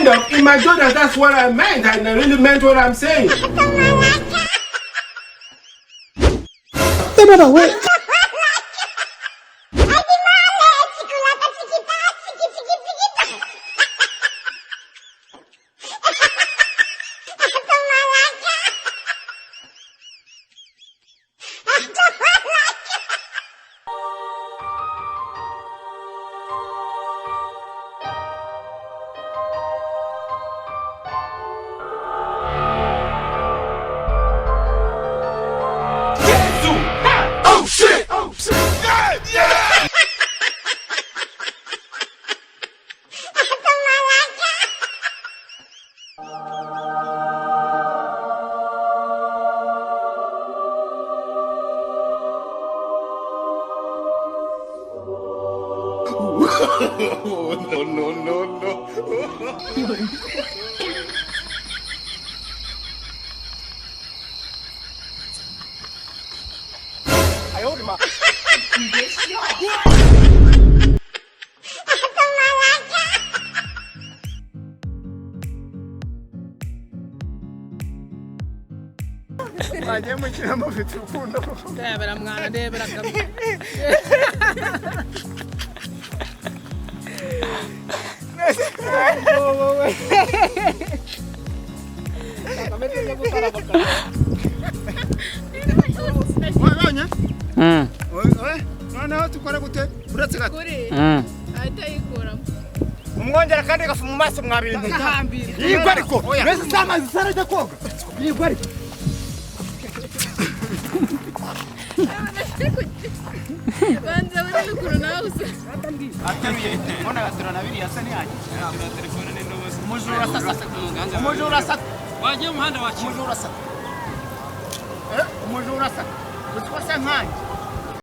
Kind of. In my daughter, that's what I meant. I really meant what I'm saying. Wait. No. I hold him up. Aje mukina mu bitukundo. Debera mwana debera kam. No, tukora gute uretse gato. Ayitayikora. Umwongera kandi gafu mu maso mwabintu. Yigwa ariko. Wese samazi sarajya koga. Yigwa ariko. Banza bari kuruna usa. Atariye. Ona gatorana biri yasani yaje. Telefone ni ndobozi. Umujura sasa kumuganga. Umujura sasa. Waje umuhanda wacu. Umujura sasa. Umujura sasa. Utwasa nkanje.